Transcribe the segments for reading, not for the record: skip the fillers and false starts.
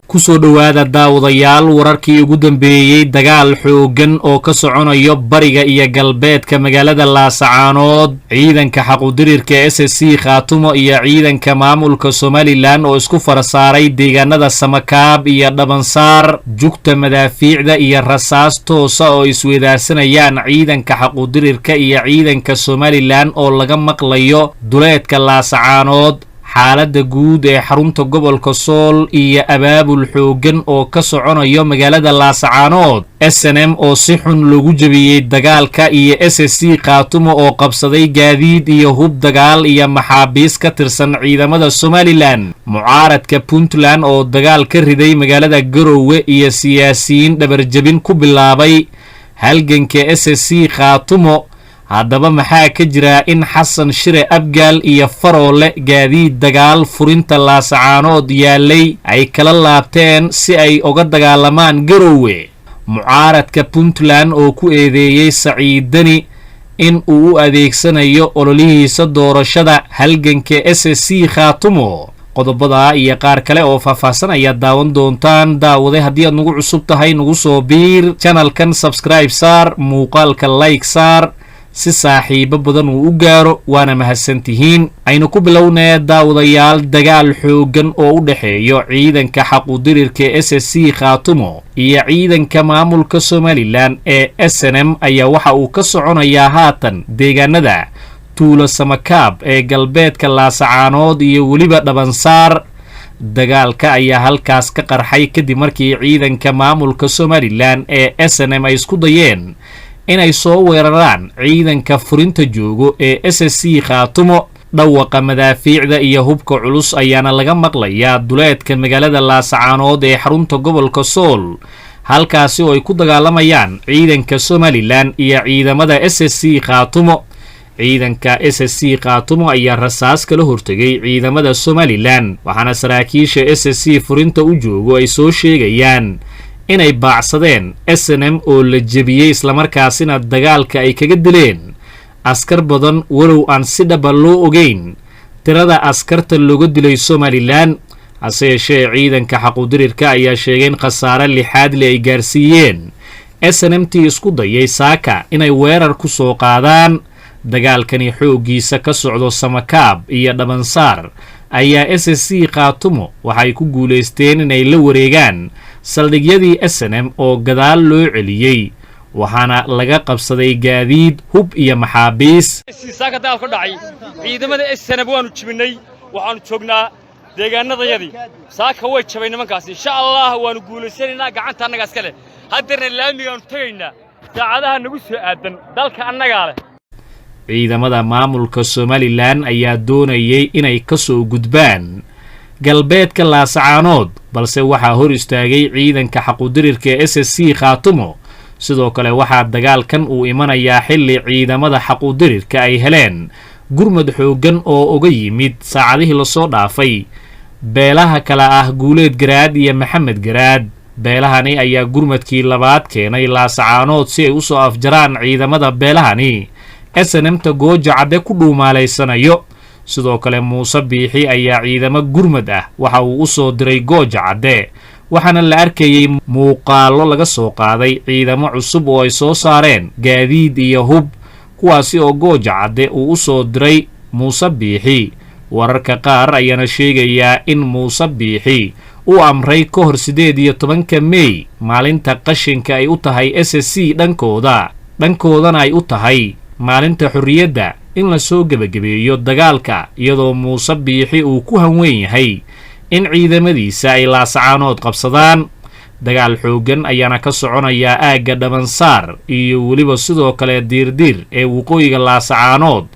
kusoo dhawaada daawadayaal wararkii ugu dambeeyay dagaal xoogan oo ka soconayo bariga iyo galbeedka magaalada Laasacaanood ciidanka xaquudirirka SSC Khaatumo iyo ciidanka maamulka Somaliland oo isku farasaaray deegaanada Samakaab iyo Dhabansaar jugta madaafiicda iyo rasaas toosa oo isweydaarsanayaan ciidanka xaquudirirka iyo ciidanka Somaliland oo laga maqlayo duleedka Laasacaanood xaaladda guud ee xarunta gobolka Sool iyo abaabul xoogan oo ka soconayo magaalada Laasacaanood SNM oo si xun loogu jabiyay dagaalka iyo SSC Khaatumo oo qabsaday gaadiid iyo hub dagaal iyo maxaabiis ka tirsan ciidamada Somaliland mucaaradka Puntland oo dagaal ka riday magaalada Garowe iyo siyaasiyiin dhabarjabin ku bilaabay halganka SSC Khaatumo haddaba maxaa ka jira in Xasan Shire Abgaal iyo Faroole gaadiid dagaal furinta Laasacaanood yaalay ay kala laabteen si ay uga dagaalamaan Garowe mucaaradka Puntland oo ku eedeeyay Saciid Dani in uu u adeegsanayo ololihiisa doorashada halganka SSC Khaatumo qodobada iyo qaar kale oo faahfaahsan ayaa daawan doontaan daawade haddii aad nagu cusub tahay nagu soo biir channelkan subscribe saar muuqaalka like saar si saaxiibo badan uu u gaaro waana mahadsantihiin aynu ku bilownaa daawadayaal dagaal xoogan oo u dhaxeeyo ciidanka xaquudirirka SSC Khaatumo iyo ciidanka maamulka Somaliland ee SNM ayaa waxa uu ka soconayaa haatan deegaanada Tuulo Samakaab ee galbeedka Laasacaanood iyo weliba Dhabansaar dagaalka ayaa halkaas ka qarxay kadib markii ciidanka maamulka Somaliland ee SNM ay isku dayeen inay soo weeraraan ciidanka furinta joogo ee SSC Khaatumo dhawaqa madaafiicda iyo hubka culus ayaana laga maqlayaa duleedka magaalada Laasacaanood ee xarunta gobolka Sool halkaasi oo ay ku dagaalamayaan ciidanka Somaliland iyo ciidamada SSC Khaatumo ciidanka SSC Khaatumo ayaa rasaas kala hortagay ciidamada Somaliland waxaana saraakiisha SSC furinta u joogo ay soo sheegayaan inay baacsadeen SNM oo la jabiyay isla markaasina dagaalka ay kaga dileen askar badan walow aan si dhaba loo ogeyn tirada askarta looga dilay Somaliland hase yeeshee ciidanka xaquudirirka ayaa sheegay in khasaare lixaad le ay gaarsiiyeen SNMtii isku dayay saaka inay weerar ku soo qaadaan dagaalkani xoogiisa ka socdo Samakaab iyo Dhabansaar ayaa SSC Khaatumo waxay ku guuleysteen inay la wareegaan saldhigyadii SNM oo gadaal loo celiyay waxaana laga qabsaday gaadiid hub iyo maxaabiis saaka dagaal ka dhacay ciidamada SNM waanu jibinay waxaanu joognaa deegaanadayadii saaka way jabay nimankaas insha Allah waanu guuleysanaynaa gacanta annaga iska leh haddana laamigaanu tagaynaa saacadaha nagu soo aadan dalka annaga leh ciidamada maamulka Somaliland ayaa doonayay inay ka soo gudbaan galbeedka Laasacaanood balse waxaa hor istaagay ciidanka xaquudirirka SSC Khaatumo sidoo kale waxaa dagaalkan uu imanayaa xilli ciidamada xaquudirirka ay heleen gurmad xoogan oo uga yimid saacadihii la soo dhaafay beelaha kala ah Guuleed Garaad iyo Maxamed Garaad beelahani ayaa gurmadkii labaad keenay Laasacaanood si ay u soo afjaraan ciidamada beelahani SNMta gooja cadde ku dhuumaaleysanayo sidoo kale Muuse Biixi ayaa ciidamo gurmad ah waxa uu u soo diray gooja cadde waxaana la arkayay muuqaalo laga soo qaaday ciidamo cusub oo ay soo saareen gaadiid iyo hub kuwaasi oo gooja cadde uu u soo diray Muuse Biixi wararka qaar ayaana sheegayaa in Muuse Biixi uu amray ka hor 18 May maalinta qashinka ay u tahay SSC dhankoodana ay u tahay maalinta xurriyadda in la soo gabagabeeyo dagaalka iyadoo Muuse Biixi uu ku hanweyn yahay in ciidamadiisa ay Laasacaanood qabsadaan dagaal xoogan ayaana ka soconaya aagga Dhabansaar iyo weliba sidoo kale diirdiir ee waqooyiga Laasacaanood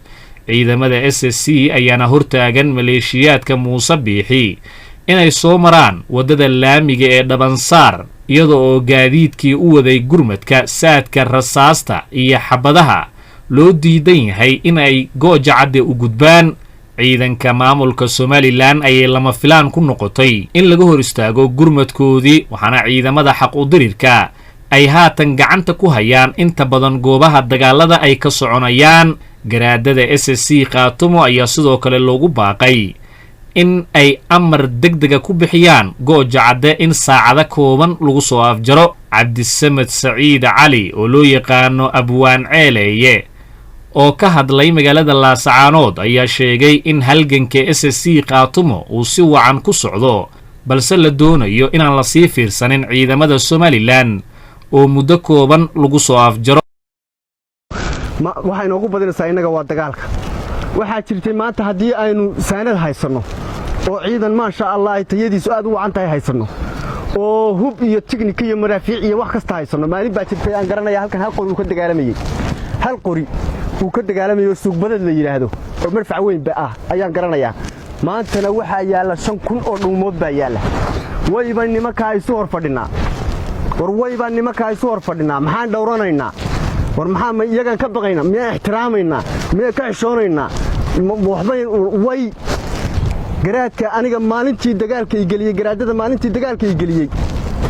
ciidamada SSC ayaana hortaagan maleeshiyaadka Muuse Biixi inay soo maraan wadada laamiga ee Dhabansaar iyadoo gaadiidkii u waday gurmadka saadka rasaasta iyo xabadaha loo diidan yahay in ay gooja cadde u gudbaan ciidanka maamulka Somaliland ayay lama filaan ku noqotay in laga hor istaago gurmadkoodii waxaana ciidamada xaquudirirka ay haatan gacanta ku hayaan inta badan goobaha dagaalada ay ka soconayaan garaadada SSC Khaatumo ayaa sidoo kale loogu baaqay in ay amar degdega ku bixiyaan gooja cadde in saacado kooban lagu soo afjaro. cabdisamed saciid cali oo loo yaqaano abwaan ceeleeye oo ka hadlay magaalada laasacaanood ayaa sheegay in halganka SSC Khaatumo uu si wacan ku socdo balse la doonayo inaan la sii fiirsanin ciidamada Somaliland oo muddo kooban lagu soo afjaro. waxay noogu badinaysaa inaga waa dagaalka. waxaa jirtay maanta haddii aynu saanad haysano oo ciidan ma sha Allah ay tayadiisu aad u wacan tahay haysano oo hub iyo tiknik iyo maraafiic iyo wax kasta haysano maalin baa jirtay aan garanaya halkan hal qori uu ka dagaalamayay hal qori uu ka dagaalamayo suuq badad la yiraahdo oo marfac weyn ba ayaan garanayaa maantana waxa yaala 5,000 oo dhuumood baa yaala wayba nimanka ay soo horfadhinaa wayba nimanka ay soo horfadhinaa maxaan dhowranaynaa war maxaa ma iyagan ka baqayna miya ixtiraamayna miya ka xishoonaynaa way garaadka aniga maalintii dagaalka ay galiyay garaadada maalintii dagaalka ay galiyay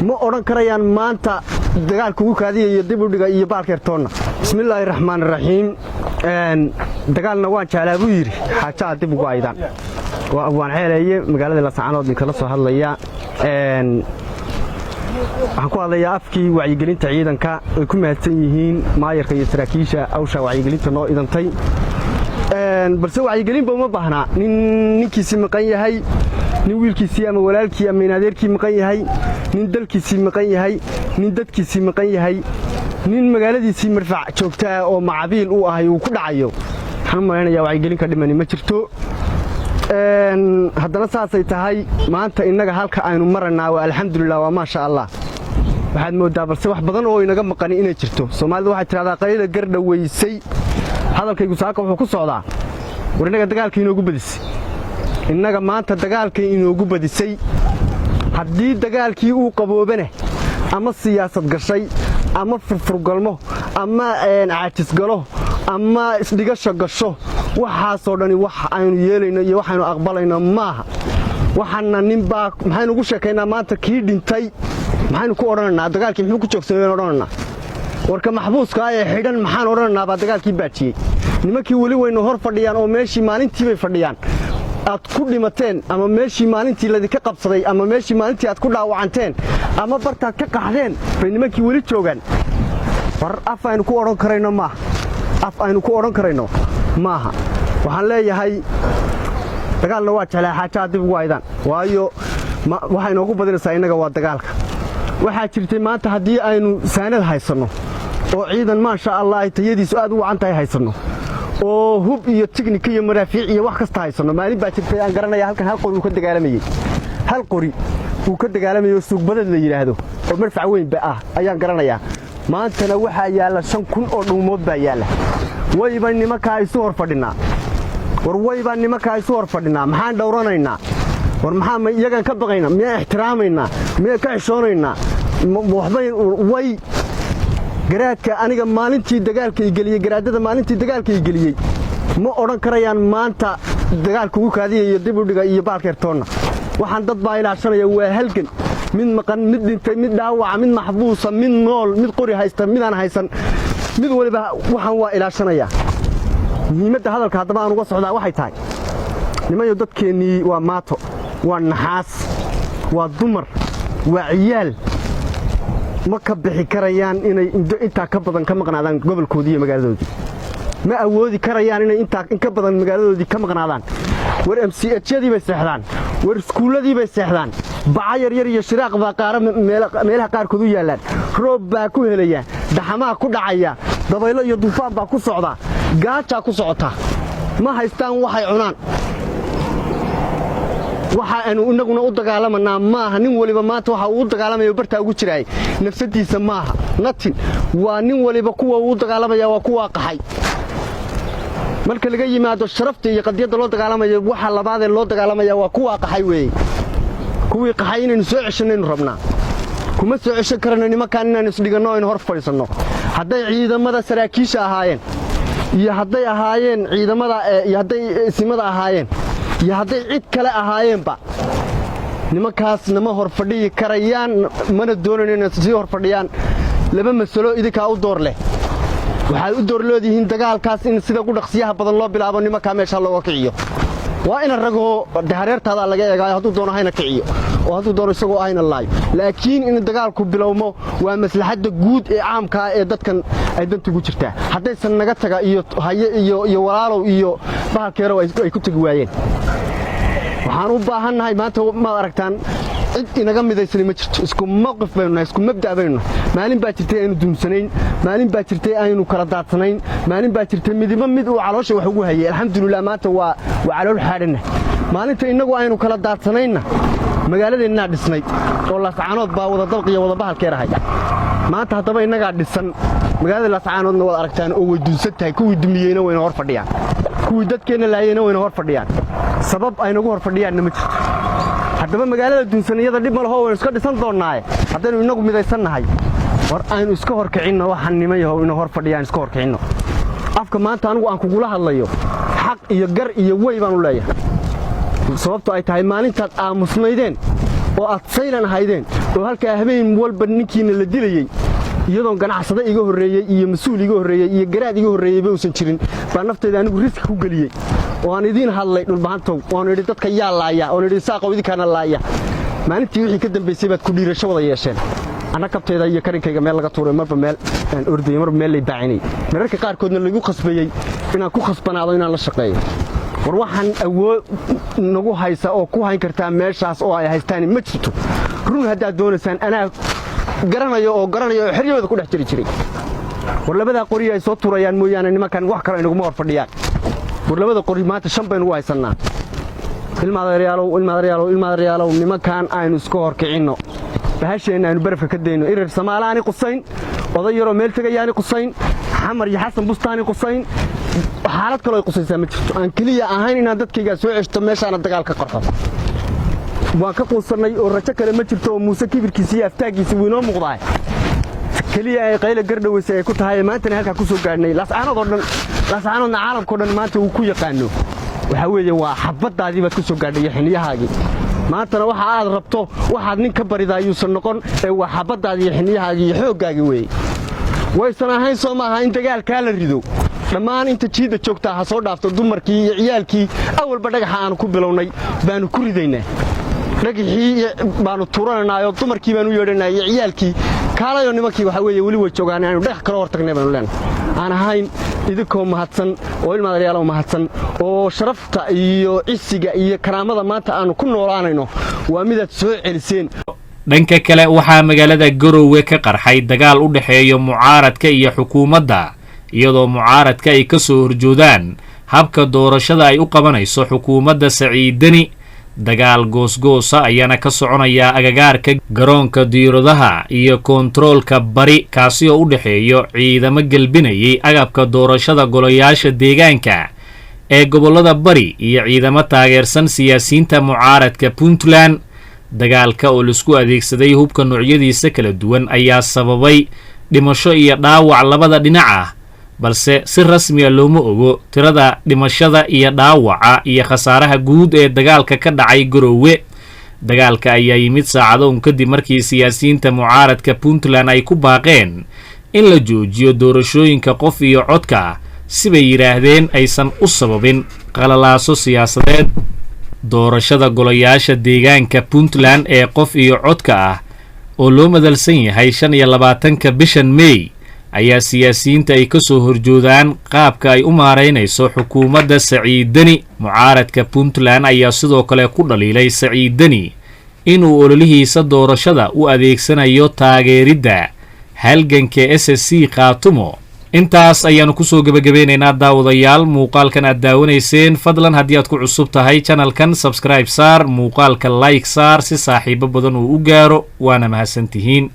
ma oran karayaan maanta dagaalku uu kaadiyo dib u dhiga iyo baalkeertoona. bismillaahir rahmaanir rahiim dagaalna waan jeclaa buu yiri xaajaa dib ugu aydan waan ceeleeyay magaalada Laasacaanood in kala soo hadlaya waxaan ku hadlayaa afkii wacyigelinta ciidanka ay ku mahadsan yihiin maayarka iyo saraakiisha awsha wacyigelinta noo idantay balse wacyigelin ba uma baahna ninkiisi maqan yahay nin wiilkiisii ama walaalkii ama inaadeerkii maqan yahay nin dalkiisii maqan yahay nin dadkiisii maqan yahay nin magaaladiisii marfac joogta oo macabiil u ahay uu ku dhacayo waxaan malaynayaa wacyigelin ka dhimani ma jirto. haddana saasay tahay maanta inaga halka aynu maranaa waa alxamdulillah waa ma sha Allah waxaad moodaa balse wax badan oo inaga maqan inay jirto. Soomaalidu waxay tiraahdaa qayla gardhaweysay hadalkaygu saaka wuxuu ku socdaa war inaga dagaalka inoogu badisay inaga maanta dagaalka inoogu badisay haddii dagaalkii uu qaboobane ama siyaasad gashay ama furfurgalmo ama caajis galo ama isdhigasho gasho waxaasoo dhani wax aynu yeelayno iyo waxaynu aqbalayno maaha. waxaana ninbaa maxaynu ugu sheekaynaa maanta kii dhintay maxaynu ku odhanaynaa dagaalkii muxuu ku joogsanayeen odhanaynaa warka maxbuuska ee xidhan maxaan odhanaynaa baa dagaalkii baajiyey nimankii weli waynu hor fadhiyaan oo meeshii maalintii bay fadhiyaan aad ku dhimateen ama meeshii maalintii ladinka qabsaday ama meeshii maalintii aad ku dhaawacanteen ama bartaad ka qaxdeen bay nimankii weli joogaan. war af aynu ku odhan karayno maaha af aynu ku odhan karayno maaha. waxaan leeyahay dagaalna waa jeclaa xaajaa dib ugu aydan waayo waxay noogu badinaysaa inaga waa dagaalka. waxaa jirtay maanta haddii aynu saanad haysano oo ciidan ma sha Allah ay tayadiisu aad u wacan tahay haysano oo hub iyo tiknik iyo maraafiic iyo wax kasta haysano maalin baa jirtay aan garanaya halkan hal qori uu ka dagaalamayay hal qori uu ka dagaalamayo suuq badad la yiraahdo oo marfac weyn ba ayaan garanayaa maantana waxa yaala 5,000 oo dhuumood baa yaala wayba nimanka ay soo horfadhinaa wayba nimanka ay soo horfadhinaa maxaan dhowranaynaa war maxaa ma iyagan ka baqayna miya ixtiraamayna miya ka xishoonaynaa way garaadka aniga maalintii dagaalka ay galiyay garaadada maalintii dagaalka ay galiyay ma oran karayaan maanta dagaalku uu kaadiyo dib u dhiga iyo baalkeertoona. waxaan dad baa ilaashanaya waa halgan mid maqan mid dhintay mid dhaawac mid maxbuusa mid nool mid qori haysta mid aan haysan mid waliba waxaan waa ilaashanaya. muhiimadda hadalka hadaba aan uga socdaa waxay tahay nimayo dadkeenii waa maato waa naxaas waa dumar waa ciyaal ma ka bixi karayaan inay inta ka badan ka maqnaadaan gobolkoodii iyo magaaladoodii ma awoodi karayaan inay inta ka badan magaaladoodii ka maqnaadaan. war MCH-yadii bay seexdaan war iskuuladii bay seexdaan baca yar iyo shiraaq baa qaar meelaha qaarkood u yaalaan roob baa ku helaya daxamaha ku dhacaya dabaylo iyo duufaan baa ku socda gaaja ku socota ma haystaan waxay cunaan. waxa aanu inaguna u dagaalamanaa maaha nin waliba maanta waxa uu dagaalamayo barta ugu jiray nafsadiisa maaha natin waa nin waliba kuwa uu dagaalamaya waa kuwa qaxay marka laga yimaado sharafta iyo qadiyada loo dagaalamayo waxa labaad ee loo dagaalamaya waa kuwa qaxay weey kuwii qaxay inaynu soo ceshanaynu rabnaa kuma soo ceshan karano nimankan inaynu isdhigano in hor fadhiisano hadday ciidamada saraakiisha ahaayeen iyo hadday ahaayeen ciidamada iyo hadday simada ahaayeen iyo hadday cid kale ahaayeenba nimankaas nama hor fadhiyi karayaan mana doonayno inay sii hor fadhiyaan. laba mas'alo idinka u door leh waxay u door leedihiin dagaalkaas in sida ugu dhaqsiyaha badan loo bilaabo nimanka meesha looga kiciyo waa in rago hareertaada laga eegayo hadduu doono hayna kiciyo oo hadduu doono isagoo ayna laayo laakiin in dagaalku bilowmo waa maslaxadda guud ee caamka ee dadkan ay dantu ugu jirtaa haddaysan naga taga iyo walaalow iyo bahalkeero ay ku tagi waayeen waxaan u baahannahay maanta ma aragtaan cid inaga midaysan ma jirto isku mowqif baynu nahay isku mabda' baynu nahay maalin baa jirtay aynu duumsanayn maalin baa jirtay aynu kala daadsanayn maalin baa jirtay midiba mid uu caloosha wax ugu hayay alxamdulilah maanta waa calool xaadhanna maalinta innagu aynu kala daadsanayna magaaladeennaa dhisnay oo laascaanood baa wada dabq iyo wada bahalkeer ahay maanta haddaba innagaa dhisan magaalada laascaanoodna waad aragtaan oo way duunsan tahay kuwii dumiyeyna wayna hor fadhiyaan kuwii dadkeenna laayeyna wayna hor fadhiyaan sabab aynagu hor fadhiyaanna ma jirto haddaba magaalada duunsaniyada dhib ma laho waynu iska dhisan doonnaaye haddaynu innagu midaysannahay war aynu iska horkicinno waxaan nimayahow ina hor fadhiyaan iska horkicinno afka maanta anigu aan kugula hadlayo xaq iyo gar iyo wey baan u leeyahay sababto ay tahay maalintaad aamusnaydeen oo aad saylan ahaydeen oo halkaa habeen walba ninkiina la dilayey iyadoon ganacsada iga horreeyey iyo mas-uul iga horreeyey iyo garaad iga horreeyeyba uusan jirin baa naftayda anigu riski ku geliyey oo aan idiin hadlay dhulbahantow oon idhi dadka yaa laaya oon idhi saaqow idinkaana laaya maalintii wixii ka dambaysay baad ku dhiirasho wada yeesheen anna kabtayda iyo karinkayga meel laga tuuray marba meel aan ordayey marba meel lay baacinay mararka qaarkoodna laygu khasbayey inaan ku khasbanaado inaan la shaqeeyo war waxaan awood nagu haysa oo ku hayn kartaa meeshaas oo ay haystaan ma jirto run haddaad doonaysaan anaa garanayo oo xeryahooda ku dhex jiri jiray war labadaa qori ay soo turayaan mooyaane nimankan wax kale inaguma hor fadhiyaan war labada qori maanta 5 baynu ugu haysannaa ilmaadareyaalow nimankan aynu iska horkicinno bahasheenna aynu barafka ka dayno irir samaalaani qusayn oday yaroo meel tegayaani qusayn xamar iyo xasan bustaani qusayn xaalad kaloo ay qusaysaa ma jirto aan keliya ahayn inaan dadkaygaa soo ceshto meeshaana dagaal ka qarxo waan ka quusannay oo rajo kale ma jirto oo muuse kibirkiisa iyo aftaagiisa wuu inoo muuqdaa keliya ay qayla gardhaweysay ay ku tahay maantana halkaa ku soo gaadhnay laascaanoodna caalamkao dhan maanta uu ku yaqaano waxaa weeye waa xabaddaadii baad ku soo gaadhay iyo xiniyahaagii maantana waxa aad rabto waxaad nin ka baridaa yuusan noqon ee waa xabaddaadii iyo xiniyahaagii iyo xooggaagii weeye waysan ahayn soo maaha in dagaalkaa la rido dhammaan inta jiidda joogtaa ha soo dhaafto dumarkii iyo ciyaalkii awalba dhagaxa aanu ku bilownay baanu ku ridaynaa dhagaxii baanu tuuranaynaayo dumarkii baanu yeedhanaa iyo ciyaalkii kaalayo nimankii waxaa weeye weli way joogaan aanu dhagax kala hor tagnay baanu leenahay aan ahayn idinkoo mahadsan oo ilmaadareyaalow mahadsan oo sharafta iyo cisiga iyo karaamada maanta aanu ku noolaanayno waa midaad soo celiseen dhanka kale waxaa magaalada Garowe ka qarxay dagaal u dhaxeeya mucaaradka iyo xukuumadda iyadoo mucaaradka ay ka soo horjoodaan habka doorashada ay u qabanayso xukuumadda Saciidani dagaal goosgoosa ayaana ka soconaya agagaarka garoonka diiradaha iyo kontaroolka bari kaasi oo u dhaxeeyo ciidamo galbinayay agabka doorashada golayaasha deegaanka ee gobolada bari iyo ciidamo taageersan siyaasiyiinta mucaaradka Puntland dagaalka oo lisku adeegsaday hubka noocyadiisa kala duwan ayaa sababay dhimasho iyo dhaawac labada dhinac ah balse si rasmi ah looma ogo tirada dhimashada iyo dhaawaca iyo khasaaraha guud ee dagaalka ka dhacay Garowe dagaalka ayaa yimid saacado kadib markii siyaasiyiinta mucaaradka Puntland ay ku baaqeen in la joojiyo doorashooyinka qof iyo codka sibay yiraahdeen aysan u sababin qalalaaso siyaasadeed doorashada golayaasha deegaanka Puntland ee qof iyo codka ah oo loo madalsan yahay 25 bishan May ayaa siyaasiyiinta ay ka soo horjoodaan qaabka ay u maareynayso xukuumadda Saciidani mucaaradka Puntland ayaa sidoo kale ku dhaliilay Saciidani inuu ololihiisa doorashada u adeegsanayo taageeridda halganka SSC Khaatumo intaas ayaanu ku soo gabagabeynaynaa daawadayaal muuqaalkan aad daawanayseen fadlan haddii aad ku cusub tahay channelkan subscribe saar muuqaalka like saar si saaxiibo badan uu u gaaro waana mahadsantihiin